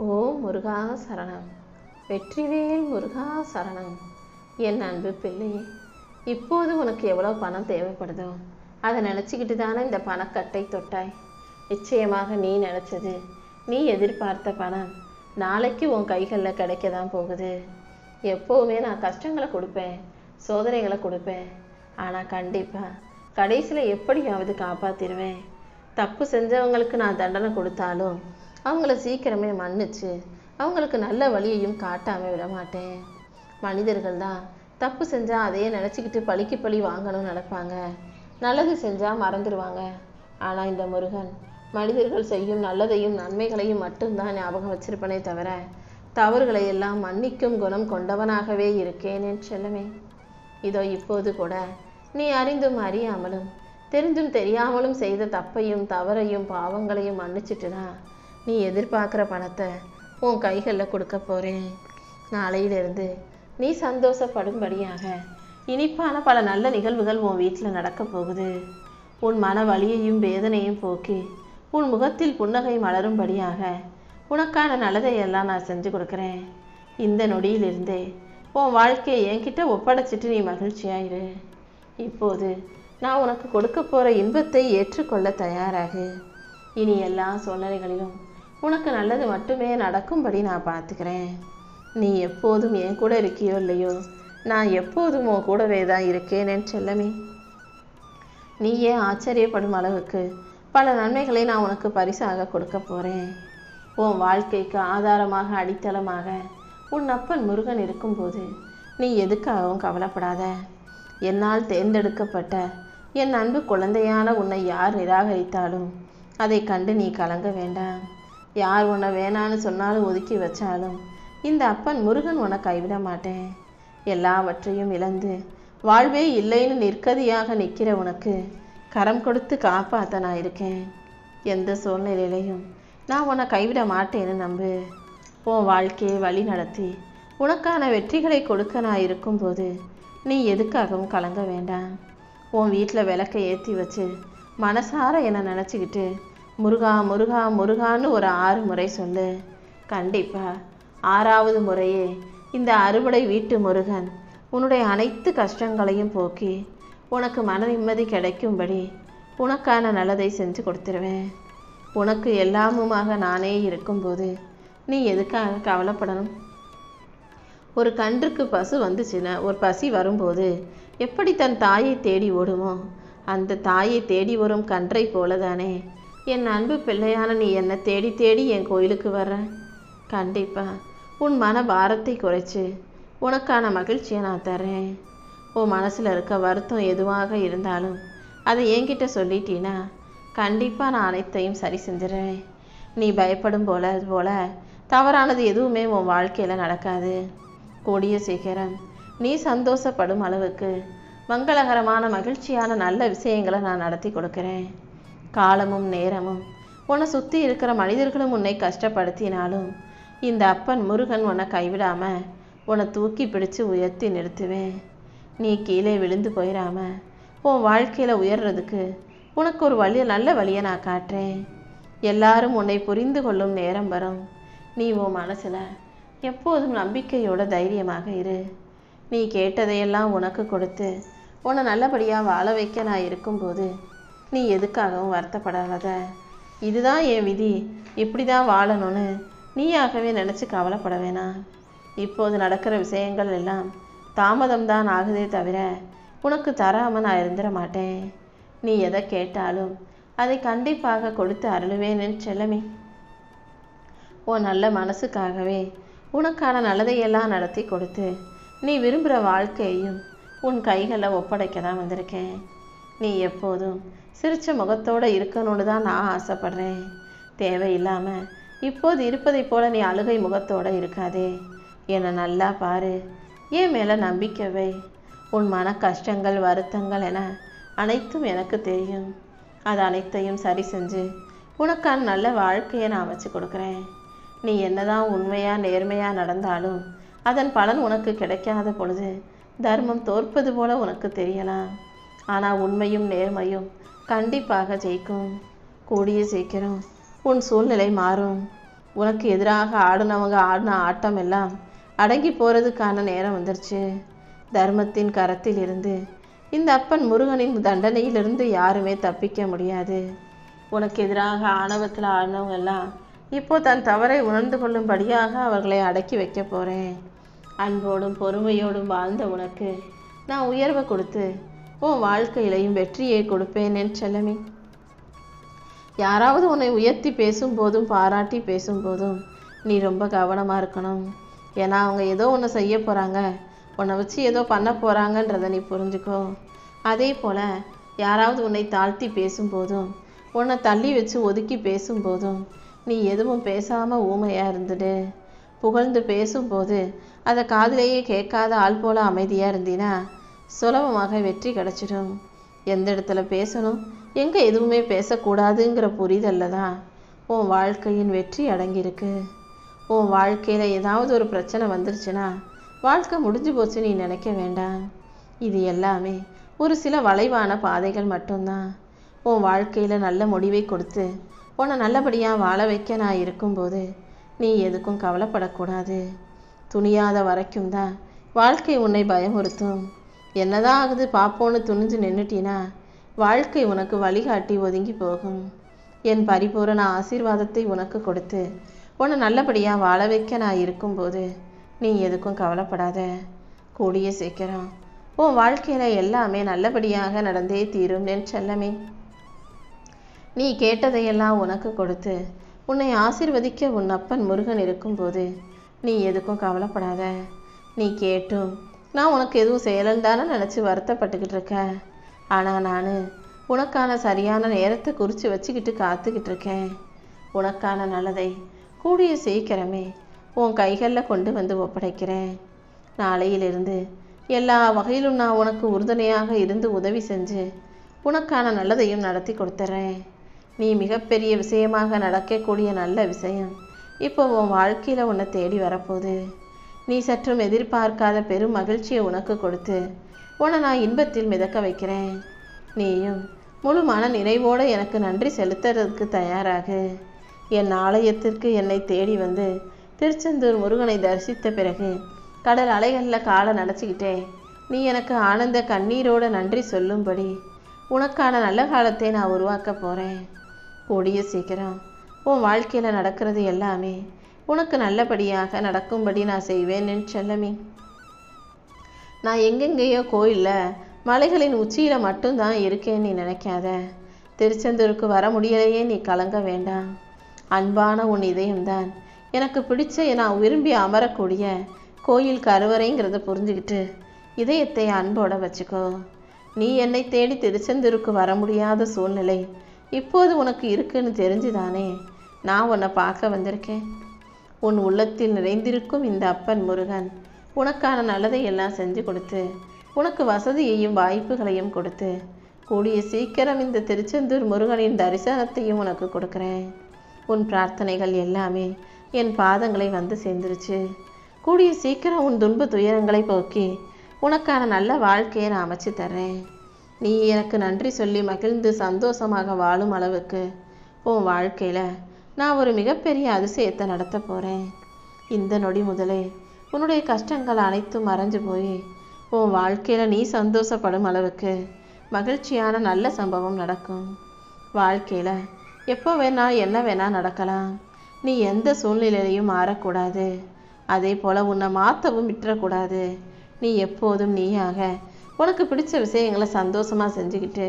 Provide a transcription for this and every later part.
ஓம் முருகா சரணம். வெற்றிவேல் முருகா சரணம். என் அன்பு பிள்ளையே, இப்போது உனக்கு எவ்வளோ பணம் தேவைப்படுதோ அதை நினச்சிக்கிட்டு தானே இந்த பணக்கட்டை தொட்டாய். நிச்சயமாக நீ நினச்சது, நீ எதிர்பார்த்த பணம் நாளைக்கு உன் கைகளில் கிடைக்க தான் போகுது. எப்போவுமே நான் கஷ்டங்களை கொடுப்பேன், சோதனைகளை கொடுப்பேன். ஆனால் கண்டிப்பாக கடைசியில் எப்படியாவது காப்பாற்றிடுவேன். தப்பு செஞ்சவங்களுக்கு நான் தண்டனை கொடுத்தாலும் அவங்கள சீக்கிரமே மன்னிச்சு அவங்களுக்கு நல்ல வழியையும் காட்டாமல் விட மாட்டேன். மனிதர்கள் தான் தப்பு செஞ்சால் அதையே நினச்சிக்கிட்டு பழிக்கு பழி வாங்கணும்னு நினைப்பாங்க, நல்லது செஞ்சால் மறந்துடுவாங்க. ஆனால் இந்த முருகன் மனிதர்கள் செய்யும் நல்லதையும் நன்மைகளையும் மட்டும்தான் ஞாபகம் வச்சிருப்பனே தவிர தவறுகளை எல்லாம் மன்னிக்கும் குணம் கொண்டவனாகவே இருக்கேன் என் செல்லமே. இதோ இப்போது கூட நீ அறிந்தும் அறியாமலும் தெரிந்தும் தெரியாமலும் செய்த தப்பையும் தவறையும் பாவங்களையும் மன்னிச்சிட்டு தான் நீ எதிர்பார்க்குற பணத்தை உன் கைகளில் கொடுக்க போகிறேன். நாளையிலிருந்து நீ சந்தோஷப்படும்படியாக இனிப்பான பல நல்ல நிகழ்வுகள் உன் வீட்டில் நடக்க போகுது. உன் மன வலியையும் வேதனையும் போக்கி உன் முகத்தில் புன்னகை மலரும்படியாக உனக்கான நல்லதையெல்லாம் நான் செஞ்சு கொடுக்குறேன். இந்த நொடியிலிருந்தே உன் வாழ்க்கையை என்கிட்ட ஒப்படைச்சிட்டு நீ மகிழ்ச்சியாயிரு. இப்போது நான் உனக்கு கொடுக்க போகிற இன்பத்தை ஏற்றுக்கொள்ள தயாராகு. இனி எல்லா சூழ்நிலைகளிலும் உனக்கு நல்லது மட்டுமே நடக்கும்படி நான் பார்த்துக்கிறேன். நீ எப்போதும் என் கூட இருக்கியோ இல்லையோ, நான் எப்போதும் உன் கூடவே தான் இருக்கேன் என் செல்லமே. நீயே ஆச்சரியப்படும் அளவுக்கு பல நன்மைகளை நான் உனக்கு பரிசாக கொடுக்க போகிறேன். உன் வாழ்க்கைக்கு ஆதாரமாக அடித்தளமாக உன் அப்பன் முருகன் இருக்கும்போது நீ எதுக்காகவும் கவலைப்படாத. என்னால் தேர்ந்தெடுக்கப்பட்ட என் அன்பு குழந்தையான உன்னை யார் நிராகரித்தாலும் அதை கண்டு நீ கலங்க வேண்டாம். யார் உன்னை வேணான்னு சொன்னாலும் ஒதுக்கி வச்சாலும் இந்த அப்பன் முருகன் உன்னை கைவிட மாட்டேன். எல்லாவற்றையும் இழந்து வாழ்வே இல்லைன்னு நிற்கதியாக நிற்கிற உனக்கு கரம் கொடுத்து காப்பாற்ற நான் இருக்கேன். எந்த சூழ்நிலையிலையும் நான் உன்னை கைவிட மாட்டேன்னு நம்பு. உன் வாழ்க்கையை வழி நடத்தி உனக்கான வெற்றிகளை கொடுக்க நான் இருக்கும்போது நீ எதுக்காகவும் கலங்க வேண்டாம். உன் வீட்டில் விளக்கை ஏற்றி வச்சு மனசார என்னை நினச்சிக்கிட்டு முருகா முருகா முருகான்னு ஒரு 6 முறை சொல்லு. கண்டிப்பாக 6வது முறையே இந்த அறுபடை வீட்டு முருகன் உன்னுடைய அனைத்து கஷ்டங்களையும் போக்கி உனக்கு மன நிம்மதி கிடைக்கும்படி உனக்கான நல்லதை செஞ்சு கொடுத்துருவேன். உனக்கு எல்லாமுமாக நானே இருக்கும்போது நீ எதுக்காக கவலைப்படணும்? ஒரு கன்றுக்கு பசு வந்துச்சுன்னா, ஒரு பசி வரும்போது எப்படி தன் தாயை தேடி ஓடுமோ, அந்த தாயை தேடி வரும் கன்றை போல தானே என் அன்பு பிள்ளையான நீ என்னை தேடி தேடி என் கோயிலுக்கு வர்ற. கண்டிப்பாக உன் மன பாரத்தை குறைச்சி உனக்கான மகிழ்ச்சியை நான் தர்றேன். உன் மனசில் இருக்க வருத்தம் எதுவாக இருந்தாலும் அதை என்கிட்ட சொல்லிட்டீன்னா கண்டிப்பாக நான் அனைத்தையும் சரி செஞ்சிடுறேன். நீ பயப்படும் போல தவறானது எதுவுமே உன் வாழ்க்கையில் நடக்காது. கூடிய சீக்கிரம் நீ சந்தோஷப்படும் அளவுக்கு மங்களகரமான மகிழ்ச்சியான நல்ல விஷயங்களை நான் நடத்தி கொடுக்குறேன். காலமும் நேரமும் உன்னை சுற்றி இருக்கிற மனிதர்களும் உன்னை கஷ்டப்படுத்தினாலும் இந்த அப்பன் முருகன் உன்னை கைவிடாமல் உன்னை தூக்கி பிடிச்சு உயர்த்தி நிறுத்துவேன். நீ கீழே விழுந்து போயிடாம உன் வாழ்க்கையில் உயர்றதுக்கு உனக்கு ஒரு நல்ல வழியை நான் காட்டுறேன். எல்லாரும் உன்னை புரிந்து கொள்ளும் நேரம் வரும். நீ உன் மனசில் எப்போதும் நம்பிக்கையோட தைரியமாக இரு. நீ கேட்டதையெல்லாம் உனக்கு கொடுத்து உன்னை நல்லபடியாக வாழ வைக்க நான் இருக்கும்போது நீ எதுக்காகவும் வருத்தப்படாத. இதுதான் என் விதி, இப்படி தான் வாழணும்னு நீயாகவே நினச்சி கவலைப்பட வேணாம். இப்போது நடக்கிற விஷயங்கள் எல்லாம் தாமதம்தான் ஆகுதே தவிர உனக்கு தராமல் நான் இருந்துட மாட்டேன். நீ எதை கேட்டாலும் அதை கண்டிப்பாக கொடுத்து அருளுவேன் செல்லமே. உன் நல்ல மனசுக்காகவே உனக்கான நல்லதையெல்லாம் நடத்தி கொடுத்து நீ விரும்புகிற வாழ்க்கையையும் உன் கைகளில் ஒப்படைக்க தான் வந்திருக்கேன். நீ எப்போதும் சிரிச்ச முகத்தோடு இருக்கணும்னு தான் நான் ஆசைப்படுறேன். தேவையில்லாமல் இப்போது இருப்பதை போல நீ அழுகை முகத்தோடு இருக்காதே. என்னை நல்லா பாரு, என் மேலே நம்பிக்கை வை. உன் மன கஷ்டங்கள் வருத்தங்கள் என அனைத்தும் எனக்கு தெரியும். அது அனைத்தையும் சரி செஞ்சு உனக்கான நல்ல வாழ்க்கையை நான் அமைச்சு கொடுக்குறேன். நீ என்னதான் உண்மையாக நேர்மையாக நடந்தாலும் அதன் பலன் உனக்கு கிடைக்காத பொழுது தர்மம் தோற்பது போல உனக்கு தெரியலாம். ஆனால் உண்மையும் நேர்மையும் கண்டிப்பாக ஜெயிக்கும். கூடிய சீக்கிரம் உன் சூழ்நிலை மாறும். உனக்கு எதிராக ஆடினவங்க ஆடின ஆட்டம் எல்லாம் அடங்கி போகிறதுக்கான நேரம் வந்துருச்சு. தர்மத்தின் கரத்தில் இருந்து இந்த அப்பன் முருகனின் தண்டனையிலிருந்து யாருமே தப்பிக்க முடியாது. உனக்கு எதிராக ஆணவத்தில் ஆடினவங்க எல்லாம் இப்போ தன் தவறை உணர்ந்து கொள்ளும்படியாக அவர்களை அடக்கி வைக்க போகிறேன். அன்போடும் பொறுமையோடும் வாழ்ந்த உனக்கு நான் உயர்வை கொடுத்து உன் வாழ்க்கையிலையும் வெற்றியை கொடுப்பேன் என் செல்லமே. யாராவது உன்னை உயர்த்தி பேசும்போதும் பாராட்டி பேசும்போதும் நீ ரொம்ப கவனமாக இருக்கணும். ஏன்னா அவங்க ஏதோ ஒன்று செய்ய போகிறாங்க, உன்னை வச்சு ஏதோ பண்ண போகிறாங்கன்றதை நீ புரிஞ்சுக்கோ. அதே போல் யாராவது உன்னை தாழ்த்தி பேசும்போதும் உன்னை தள்ளி வச்சு ஒதுக்கி பேசும்போதும் நீ எதுவும் பேசாமல் ஊமையாக இருந்துடு. புகழ்ந்து பேசும்போது அதை காதிலேயே கேட்காத ஆள் போல் அமைதியாக இருந்தீன்னா சுலபமாக வெற்றி கிடச்சிடும். எந்த இடத்துல பேசணும், எங்கே எதுவுமே பேசக்கூடாதுங்கிற புரிதலில் தான் உன் வாழ்க்கையின் வெற்றி அடங்கியிருக்கு. உன் வாழ்க்கையில் ஏதாவது ஒரு பிரச்சனை வந்துருச்சுன்னா வாழ்க்கை முடிஞ்சு போச்சு நீ நினைக்க வேண்டாம். இது எல்லாமே ஒரு சில வளைவான பாதைகள் மட்டும்தான். உன் வாழ்க்கையில் நல்ல முடிவை கொடுத்து உன்னை நல்லபடியாக வாழ வைக்க நான் இருக்கும்போது நீ எதுக்கும் கவலைப்படக்கூடாது. துணியாத வரைக்கும் தான் வாழ்க்கை உன்னை பயமுறுத்தும். என்னதான் ஆகுது பார்ப்போன்னு துணிஞ்சு நின்றுட்டினா வாழ்க்கை உனக்கு வழிகாட்டி ஒதுங்கி போகும். என் பரிபூரண ஆசீர்வாதத்தை உனக்கு கொடுத்து உன்னை நல்லபடியாக வாழ வைக்க நான் இருக்கும்போது நீ எதுக்கும் கவலைப்படாத. கூடிய சீக்கிரம் உன் வாழ்க்கையில் எல்லாமே நல்லபடியாக நடந்தே தீரும் என் செல்லமே. நீ கேட்டதையெல்லாம் உனக்கு கொடுத்து உன்னை ஆசீர்வதிக்க உன் அப்பன் முருகன் இருக்கும்போது நீ எதுக்கும் கவலைப்படாத. நீ கேட்டும் நான் உனக்கு எதுவும் செய்யலைன்னு தானே நினச்சி வருத்தப்பட்டுக்கிட்டு இருக்க. ஆனால் நான் உனக்கான சரியான நேரத்தை குறித்து வச்சுக்கிட்டு காத்துக்கிட்டு இருக்கேன். உனக்கான நல்லதை கூடிய சீக்கிரமே உன் கைகளில் கொண்டு வந்து ஒப்படைக்கிறேன். நாளையிலிருந்து எல்லா வகையிலும் நான் உனக்கு உறுதுணையாக இருந்து உதவி செஞ்சு உனக்கான நல்லதையும் நடத்தி கொடுத்துட்றேன். நீ மிகப்பெரிய விஷயமாக நடக்கக்கூடிய நல்ல விஷயம் இப்போ உன் வாழ்க்கையில் உன்னை தேடி வரப்போகுது. நீ சற்றும் எதிர்பார்க்காத பெரும் மகிழ்ச்சியை உனக்கு கொடுத்து உன்னை நான் இன்பத்தில் மிதக்க வைக்கிறேன். நீயும் முழு மன நிறைவோடு எனக்கு நன்றி செலுத்துறதுக்கு தயாராகு. என் ஆலயத்திற்கு என்னை தேடி வந்து திருச்செந்தூர் முருகனை தரிசித்த பிறகு கடல் அலைகளில் காலை நனைச்சிக்கிட்டே நீ எனக்கு ஆனந்த கண்ணீரோடு நன்றி சொல்லும்படி உனக்கான நல்ல காலத்தை நான் உருவாக்க போகிறேன். கூடிய சீக்கிரம் உன் வாழ்க்கையில் நடக்கிறது எல்லாமே உனக்கு நல்லபடியாக நடக்கும்படி நான் செய்வேன் என் செல்லமே. நான் எங்கெங்கேயோ கோயிலில் மலைகளின் உச்சியில் மட்டும்தான் இருக்கேன்னு நீ நினைக்காத. திருச்செந்தூருக்கு வர முடியலையே நீ கலங்க வேண்டாம். அன்பான உன் இதயம்தான் எனக்கு பிடிச்ச நான் விரும்பி அமரக்கூடிய கோயில் கருவறைங்கிறத புரிஞ்சுக்கிட்டு இதயத்தை அன்போட வச்சுக்கோ. நீ என்னை தேடி திருச்செந்தூருக்கு வர முடியாத சூழ்நிலை இப்போது உனக்கு இருக்குன்னு தெரிஞ்சுதானே நான் உன்னை பார்க்க வந்திருக்கேன். உன் உள்ளத்தில் நிறைந்திருக்கும் இந்த அப்பன் முருகன் உனக்கான நல்லதை எல்லாம் செஞ்சு கொடுத்து உனக்கு வசதியையும் வாய்ப்புகளையும் கொடுத்து கூடிய சீக்கிரம் இந்த திருச்செந்தூர் முருகனின் தரிசனத்தையும் உனக்கு கொடுக்குறேன். உன் பிரார்த்தனைகள் எல்லாமே என் பாதங்களை வந்து சேர்ந்துருச்சு. கூடிய சீக்கிரம் உன் துன்ப துயரங்களை போக்கி உனக்கான நல்ல வாழ்க்கையை நான் அமைச்சு தர்றேன். நீ எனக்கு நன்றி சொல்லி மகிழ்ந்து சந்தோஷமாக வாழும் அளவுக்கு உன் வாழ்க்கையில் நான் ஒரு மிகப்பெரிய அதிசயத்தை நடத்த போகிறேன். இந்த நொடி முதலே உன்னுடைய கஷ்டங்கள் அனைத்தும் மறைஞ்சு போய் உன் வாழ்க்கையில் நீ சந்தோஷப்படும் அளவுக்கு மகிழ்ச்சியான நல்ல சம்பவம் நடக்கும். வாழ்க்கையில் எப்போ வேணால் என்ன வேணால் நடக்கலாம். நீ எந்த சூழ்நிலையிலையும் மாறக்கூடாது. அதே போல் உன்னை மாற்றவும் விட்டுறக்கூடாது. நீ எப்போதும் நீயாக உனக்கு பிடிச்ச விஷயங்களை சந்தோஷமாக செஞ்சுக்கிட்டு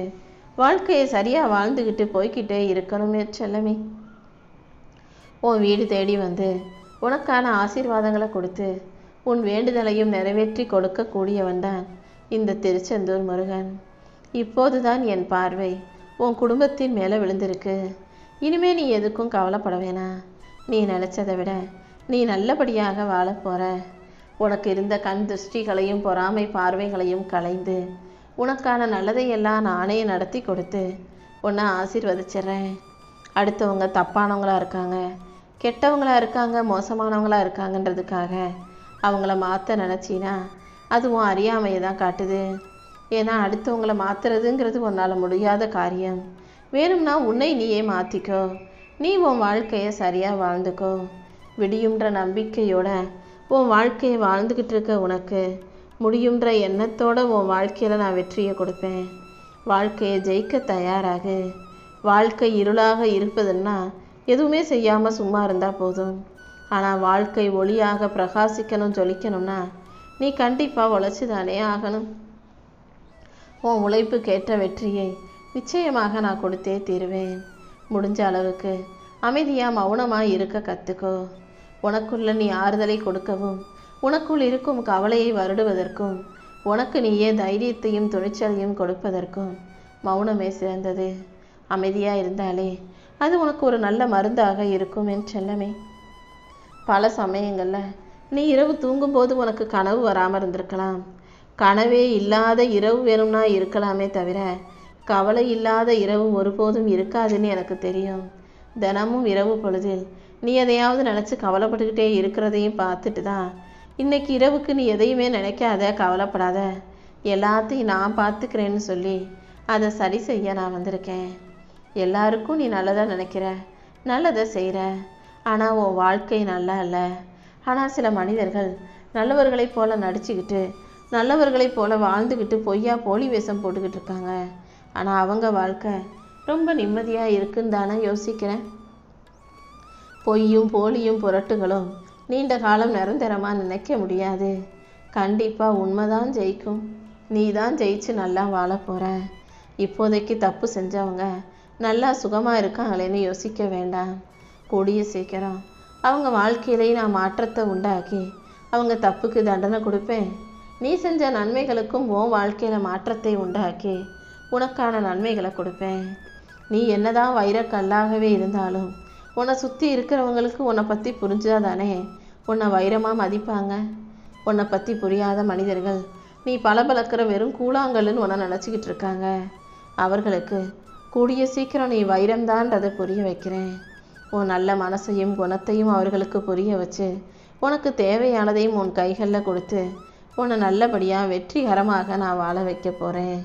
வாழ்க்கையை சரியாக வாழ்ந்துக்கிட்டு போய்கிட்டே இருக்கணுமே செல்லமே. உன் வீடு தேடி வந்து உனக்கான ஆசீர்வாதங்களை கொடுத்து உன் வேண்டுதலையும் நிறைவேற்றி கொடுக்கக்கூடியவன் தான் இந்த திருச்செந்தூர் முருகன். இப்போதுதான் என் பார்வை உன் குடும்பத்தின் மேலே விழுந்திருக்கு. இனிமே நீ எதுக்கும் கவலைப்பட வேணாம். நீ நினச்சதை விட நீ நல்லபடியாக வாழ போகிற. உனக்கு இருந்த கண் திருஷ்டிகளையும் பொறாமை பார்வைகளையும் களைந்து உனக்கான நல்லதையெல்லாம் நானே நடத்தி கொடுத்து உன்னை ஆசீர்வதிச்சிட்றேன். அடுத்தவங்க தப்பானவங்களா இருக்காங்க, கெட்டவங்களா இருக்காங்க, மோசமானவங்களா இருக்காங்கன்றதுக்காக அவங்கள மாற்ற நினச்சினா அதுவும் அறியாமையை தான் காட்டுது. ஏன்னா அடுத்தவங்கள மாற்றுறதுங்கிறது உன்னால் முடியாத காரியம். வேணும்னா உன்னை நீயே மாற்றிக்கோ. நீ உன் வாழ்க்கையை சரியாக வாழ்ந்துக்கோ. விடியுன்ற நம்பிக்கையோட உன் வாழ்க்கையை வாழ்ந்துக்கிட்டு இருக்க உனக்கு முடியுன்ற எண்ணத்தோட உன் வாழ்க்கையில் நான் வெற்றியை கொடுப்பேன். வாழ்க்கையை ஜெயிக்க தயாராகு. வாழ்க்கை இருளாக இருப்பதுன்னா எதுவுமே செய்யாமல் சும்மா இருந்தால் போதும். ஆனால் வாழ்க்கை ஒளியாக பிரகாசிக்கணும், ஜொலிக்கணும்னா நீ கண்டிப்பாக உழைச்சி தானே ஆகணும். உன் உழைப்புக்கேற்ற வெற்றியை நிச்சயமாக நான் கொடுத்தே தீருவேன். முடிஞ்ச அளவுக்கு அமைதியாக மௌனமாக இருக்க கற்றுக்கோ. உனக்குள்ள நீ ஆறுதலை கொடுக்கவும், உனக்குள் இருக்கும் கவலையை வருடுவதற்கும், உனக்கு நீயே தைரியத்தையும் துணிச்சலையும் கொடுப்பதற்கும் மௌனமே சிறந்தது. அமைதியாக இருந்தாலே அது உனக்கு ஒரு நல்ல மருந்தாக இருக்கும் என் செல்லமே. பல சமயங்களில் நீ இரவு தூங்கும்போது உனக்கு கனவு வராமல் இருந்திருக்கலாம். கனவே இல்லாத இரவு வேணும்னா இருக்கலாமே தவிர கவலை இல்லாத இரவு ஒருபோதும் இருக்காதுன்னு எனக்கு தெரியும். தினமும் இரவு பொழுதில் நீ எதையாவது நினச்சி கவலைப்பட்டுக்கிட்டே இருக்கிறதையும் பார்த்துட்டு தான் இன்னைக்கு இரவுக்கு நீ எதையுமே நினைக்காத, கவலைப்படாத, எல்லாத்தையும் நான் பார்த்துக்கிறேன்னு சொல்லி அதை சரி செய்ய நான் வந்திருக்கேன். எல்லாருக்கும் நீ நல்லதாக நினைக்கிற, நல்லதை செய்கிற. ஆனால் உன் வாழ்க்கை நல்லா இல்லை. ஆனால் சில மனிதர்கள் நல்லவர்களைப் போல நடிச்சுக்கிட்டு நல்லவர்களைப் போல வாழ்ந்துக்கிட்டு பொய்யா போலி வேஷம் போட்டுக்கிட்டு இருக்காங்க. ஆனால் அவங்க வாழ்க்கை ரொம்ப நிம்மதியாக இருக்குன்னு தானே யோசிக்கிறேன். பொய்யும் போலியும் புரட்டுகளும் நீண்ட காலம் நிரந்தரமாக நினைக்க முடியாது. கண்டிப்பாக உண்மைதான் ஜெயிக்கும். நீ தான் ஜெயிச்சு நல்லா வாழ போகிற. இப்போதைக்கு தப்பு செஞ்சவங்க நல்லா சுகமாக இருக்காங்களேன்னு யோசிக்க வேண்டாம். கூடிய சீக்கிரம் அவங்க வாழ்க்கையிலேயே நான் மாற்றத்தை உண்டாக்கி அவங்க தப்புக்கு தண்டனை கொடுப்பேன். நீ செஞ்ச நன்மைகளுக்கும் உன் வாழ்க்கையில் மாற்றத்தை உண்டாக்கி உனக்கான நன்மைகளை கொடுப்பேன். நீ என்னதான் வைரக்கல்லாகவே இருந்தாலும் உன்னை சுற்றி இருக்கிறவங்களுக்கு உன்னை பற்றி புரிஞ்சா தானே உன்னை வைரமாக மதிப்பாங்க. உன்னை பற்றி புரியாத மனிதர்கள் நீ பளபளக்கிற வெறும் கூழாங்கல்லுன்னு உன்னை நினச்சிக்கிட்டு இருக்காங்க. அவர்களுக்கு கூடிய சீக்கிரம் நீ வைரம்தான்றதை புரிய வைக்கிறேன். உன் நல்ல மனசையும் குணத்தையும் அவர்களுக்கு புரிய வச்சு உனக்கு தேவையானதையும் உன் கைகளில் கொடுத்து உன்னை நல்லபடியாக வெற்றிகரமாக நான் வாழ வைக்க போகிறேன்.